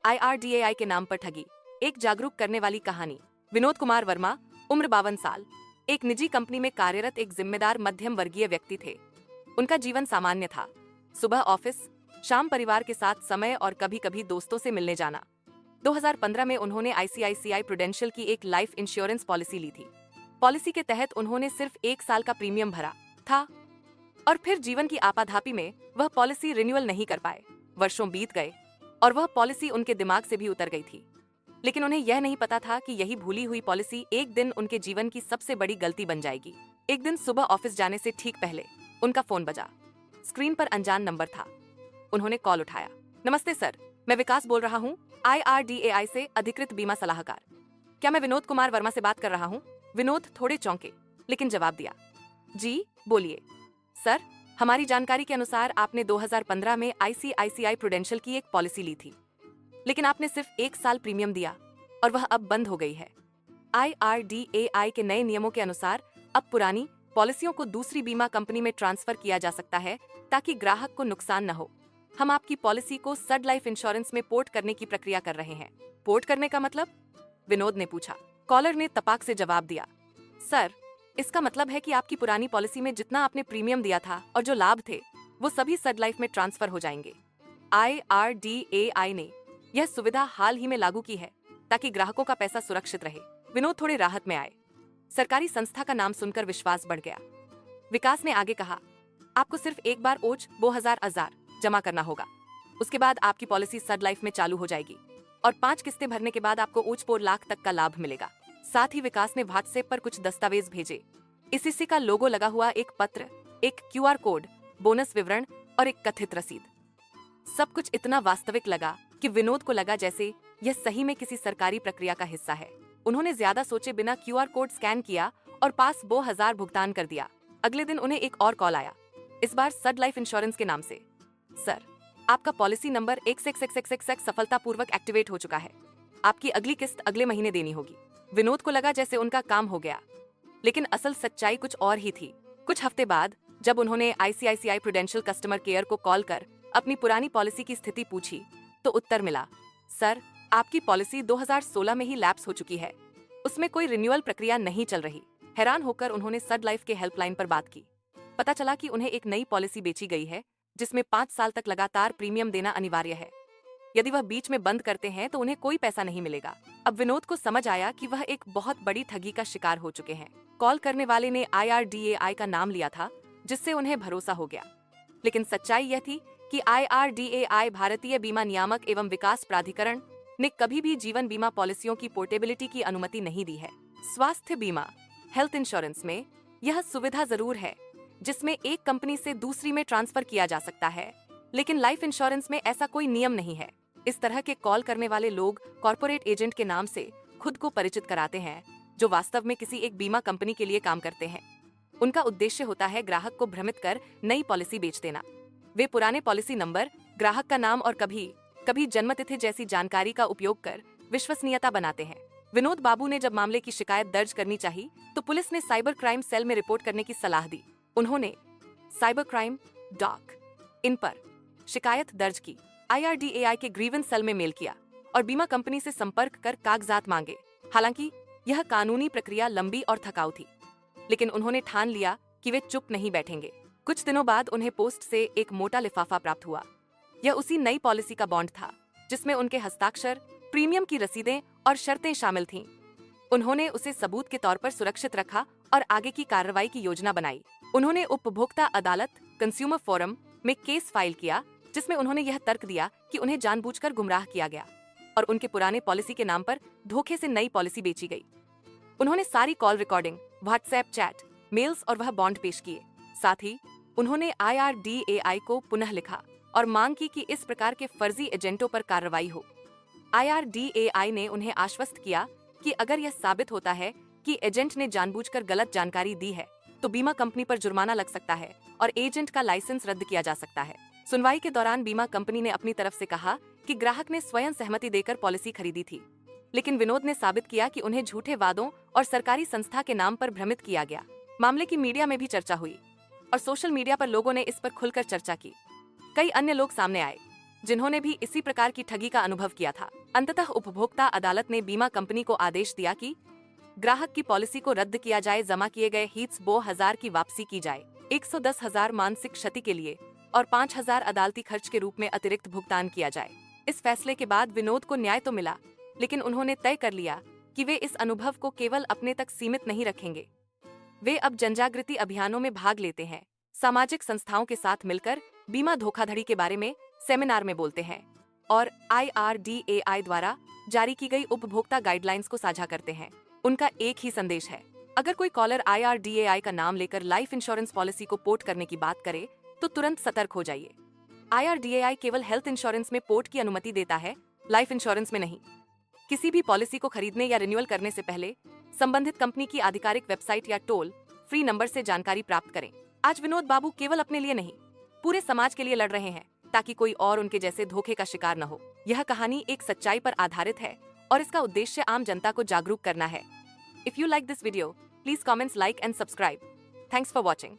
IRDAI के नाम पर ठगी, एक जागरूक करने वाली कहानी। विनोद कुमार वर्मा, उम्र 52 साल, एक निजी कंपनी में कार्यरत एक जिम्मेदार मध्यम वर्गीय व्यक्ति थे। उनका जीवन सामान्य था, सुबह ऑफिस, शाम परिवार के साथ समय और कभी कभी दोस्तों से मिलने जाना। 2015 में उन्होंने ICICI प्रूडेंशियल की एक लाइफ इंश्योरेंस पॉलिसी ली थी। पॉलिसी के तहत उन्होंने सिर्फ 1 साल का प्रीमियम भरा था और फिर जीवन की आपाधापी में वह पॉलिसी रिन्यूअल नहीं कर पाए। वर्षों बीत गए और वह पॉलिसी उनके दिमाग से भी उतर गई थी, लेकिन उन्हें यह नहीं पता था कि यही भूली हुई पॉलिसी एक दिन उनके जीवन की सबसे बड़ी गलती बन जाएगी। एक दिन सुबह ऑफिस जाने से ठीक पहले उनका फोन बजा। स्क्रीन पर अनजान नंबर था। उन्होंने कॉल उठाया। नमस्ते सर, मैं विकास बोल रहा हूँ, IRDAI से अधिकृत बीमा सलाहकार। क्या मैं विनोद कुमार वर्मा से बात कर रहा हूँ? विनोद थोड़े चौंके, लेकिन जवाब दिया, जी बोलिए। सर, हमारी जानकारी के अनुसार आपने 2015 में ICICI प्रूडेंशियल की एक पॉलिसी ली थी, लेकिन आपने सिर्फ 1 साल प्रीमियम दिया और वह अब बंद हो गई है। IRDAI के नए नियमों के अनुसार अब पुरानी पॉलिसियों को दूसरी बीमा कंपनी में ट्रांसफर किया जा सकता है ताकि ग्राहक को नुकसान न हो। हम आपकी पॉलिसी को सड लाइफ इंश्योरेंस में पोर्ट करने की प्रक्रिया कर रहे हैं। पोर्ट करने का मतलब? विनोद ने पूछा। कॉलर ने तपाक से जवाब दिया, सर, इसका मतलब है कि आपकी पुरानी पॉलिसी में जितना आपने प्रीमियम दिया था और जो लाभ थे वो सभी सड लाइफ में ट्रांसफर हो जाएंगे। IRDAI ने यह सुविधा हाल ही में लागू की है ताकि ग्राहकों का पैसा सुरक्षित रहे। विनोद थोड़े राहत में आए। सरकारी संस्था का नाम सुनकर विश्वास बढ़ गया। विकास ने आगे कहा, आपको सिर्फ एक बार OC 2000 जमा करना होगा। उसके बाद आपकी पॉलिसी सड लाइफ में चालू हो जाएगी और 5 किस्तें भरने के बाद आपको OC 4 लाख तक का लाभ मिलेगा। साथ ही विकास ने WhatsApp पर कुछ दस्तावेज भेजे। ICICI का लोगो लगा हुआ एक पत्र, एक QR कोड, बोनस विवरण और एक कथित रसीद। सब कुछ इतना वास्तविक लगा कि विनोद को लगा जैसे यह सही में किसी सरकारी प्रक्रिया का हिस्सा है। उन्होंने ज्यादा सोचे बिना QR कोड स्कैन किया और पास 2000 भुगतान कर दिया। अगले दिन उन्हें एक और कॉल आया, इस बार सड लाइफ इंश्योरेंस के नाम से। सर, आपका पॉलिसी नंबर XXXXX सफलतापूर्वक एक्टिवेट हो चुका है। आपकी अगली किस्त अगले महीने देनी होगी। विनोद को लगा जैसे उनका काम हो गया, लेकिन असल सच्चाई कुछ और ही थी। कुछ हफ्ते बाद जब उन्होंने ICICI प्रूडेंशियल कस्टमर केयर को कॉल कर अपनी पुरानी पॉलिसी की स्थिति पूछी तो उत्तर मिला, सर, आपकी पॉलिसी 2016 में ही लैप्स हो चुकी है। उसमें कोई रिन्यूअल प्रक्रिया नहीं चल रही। हैरान होकर उन्होंने सड लाइफ के हेल्पलाइन पर बात की। पता चला कि उन्हें एक नई पॉलिसी बेची गई है जिसमें 5 साल तक लगातार प्रीमियम देना अनिवार्य है। यदि वह बीच में बंद करते हैं तो उन्हें कोई पैसा नहीं मिलेगा। अब विनोद को समझ आया कि वह एक बहुत बड़ी ठगी का शिकार हो चुके हैं। कॉल करने वाले ने IRDAI का नाम लिया था, जिससे उन्हें भरोसा हो गया, लेकिन सच्चाई यह थी कि IRDAI भारतीय बीमा नियामक एवं विकास प्राधिकरण ने कभी भी जीवन बीमा पॉलिसियों की पोर्टेबिलिटी की अनुमति नहीं दी है। स्वास्थ्य बीमा, हेल्थ इंश्योरेंस में यह सुविधा जरूर है जिसमें एक कंपनी से दूसरी में ट्रांसफर किया जा सकता है, लेकिन लाइफ इंश्योरेंस में ऐसा कोई नियम नहीं है। इस तरह के कॉल करने वाले लोग कॉर्पोरेट एजेंट के नाम से खुद को परिचित कराते हैं, जो वास्तव में किसी एक बीमा कंपनी के लिए काम करते हैं। उनका उद्देश्य होता है ग्राहक को भ्रमित कर नई पॉलिसी बेच देना। वे पुराने पॉलिसी नंबर, ग्राहक का नाम और कभी जन्मतिथि जैसी जानकारी का उपयोग कर विश्वसनीयता बनाते हैं। विनोद बाबू ने जब मामले की शिकायत दर्ज करनी चाहिए तो पुलिस ने साइबर क्राइम सेल में रिपोर्ट करने की सलाह दी। उन्होंने cybercrime.in पर शिकायत दर्ज की, IRDAI के ग्रीवेंस सेल में मेल किया और बीमा कंपनी से संपर्क कर कागजात मांगे। हालांकि यह कानूनी प्रक्रिया लंबी और थकाऊ थी, लेकिन उन्होंने ठान लिया कि वे चुप नहीं बैठेंगे। कुछ दिनों बाद उन्हें पोस्ट से एक मोटा लिफाफा प्राप्त हुआ। यह उसी नई पॉलिसी का बॉन्ड था जिसमें उनके हस्ताक्षर, प्रीमियम की रसीदें और शर्तें शामिल थीं। उन्होंने उसे सबूत के तौर पर सुरक्षित रखा और आगे की कार्रवाई की योजना बनाई। उन्होंने उपभोक्ता अदालत, कंज्यूमर फोरम में केस फाइल किया, जिसमें उन्होंने यह तर्क दिया कि उन्हें जानबूझकर गुमराह किया गया और उनके पुराने पॉलिसी के नाम पर धोखे से नई पॉलिसी बेची गई। उन्होंने सारी call recording, WhatsApp chat, mails और वह बॉन्ड पेश किए। साथ ही उन्होंने IRDAI को पुनः लिखा और मांग की कि इस प्रकार के फर्जी एजेंटों पर कार्रवाई हो। IRDAI ने उन्हें आश्वस्त किया कि अगर यह साबित होता है कि एजेंट ने जानबूझकर गलत जानकारी दी है तो बीमा कंपनी पर जुर्माना लग सकता है और एजेंट का लाइसेंस रद्द किया जा सकता है। सुनवाई के दौरान बीमा कंपनी ने अपनी तरफ से कहा कि ग्राहक ने स्वयं सहमति देकर पॉलिसी खरीदी थी, लेकिन विनोद ने साबित किया कि उन्हें झूठे वादों और सरकारी संस्था के नाम पर भ्रमित किया गया। मामले की मीडिया में भी चर्चा हुई और सोशल मीडिया पर लोगों ने इस पर खुलकर चर्चा की। कई अन्य लोग सामने आए जिन्होंने भी इसी प्रकार की ठगी का अनुभव किया था। अंततः उपभोक्ता अदालत ने बीमा कंपनी को आदेश दिया कि ग्राहक की पॉलिसी को रद्द किया जाए, जमा किए गए हिट्स 2000 की वापसी की जाए, 110,000 मानसिक क्षति के लिए और 5,000 अदालती खर्च के रूप में अतिरिक्त भुगतान किया जाए। इस फैसले के बाद विनोद को न्याय तो मिला, लेकिन उन्होंने तय कर लिया कि वे इस अनुभव को केवल अपने तक सीमित नहीं रखेंगे। वे अब जनजागृति अभियानों में भाग लेते हैं, सामाजिक संस्थाओं के साथ मिलकर बीमा धोखाधड़ी के बारे में सेमिनार में बोलते हैं और IRDAI द्वारा जारी की गई उपभोक्ता गाइडलाइंस को साझा करते हैं। उनका एक ही संदेश है, अगर कोई कॉलर IRDAI का नाम लेकर लाइफ इंश्योरेंस पॉलिसी को पोर्ट करने की बात करे तो तुरंत सतर्क हो जाइए। IRDAI केवल हेल्थ इंश्योरेंस में पोर्ट की अनुमति देता है, लाइफ इंश्योरेंस में नहीं। किसी भी पॉलिसी को खरीदने या रिन्यूअल करने से पहले संबंधित कंपनी की आधिकारिक वेबसाइट या टोल फ्री नंबर से जानकारी प्राप्त करें। आज विनोद बाबू केवल अपने लिए नहीं, पूरे समाज के लिए लड़ रहे हैं ताकि कोई और उनके जैसे धोखे का शिकार न हो। यह कहानी एक सच्चाई पर आधारित है और इसका उद्देश्य आम जनता को जागरूक करना है। If you like this video, please comments, like and subscribe. Thanks for watching.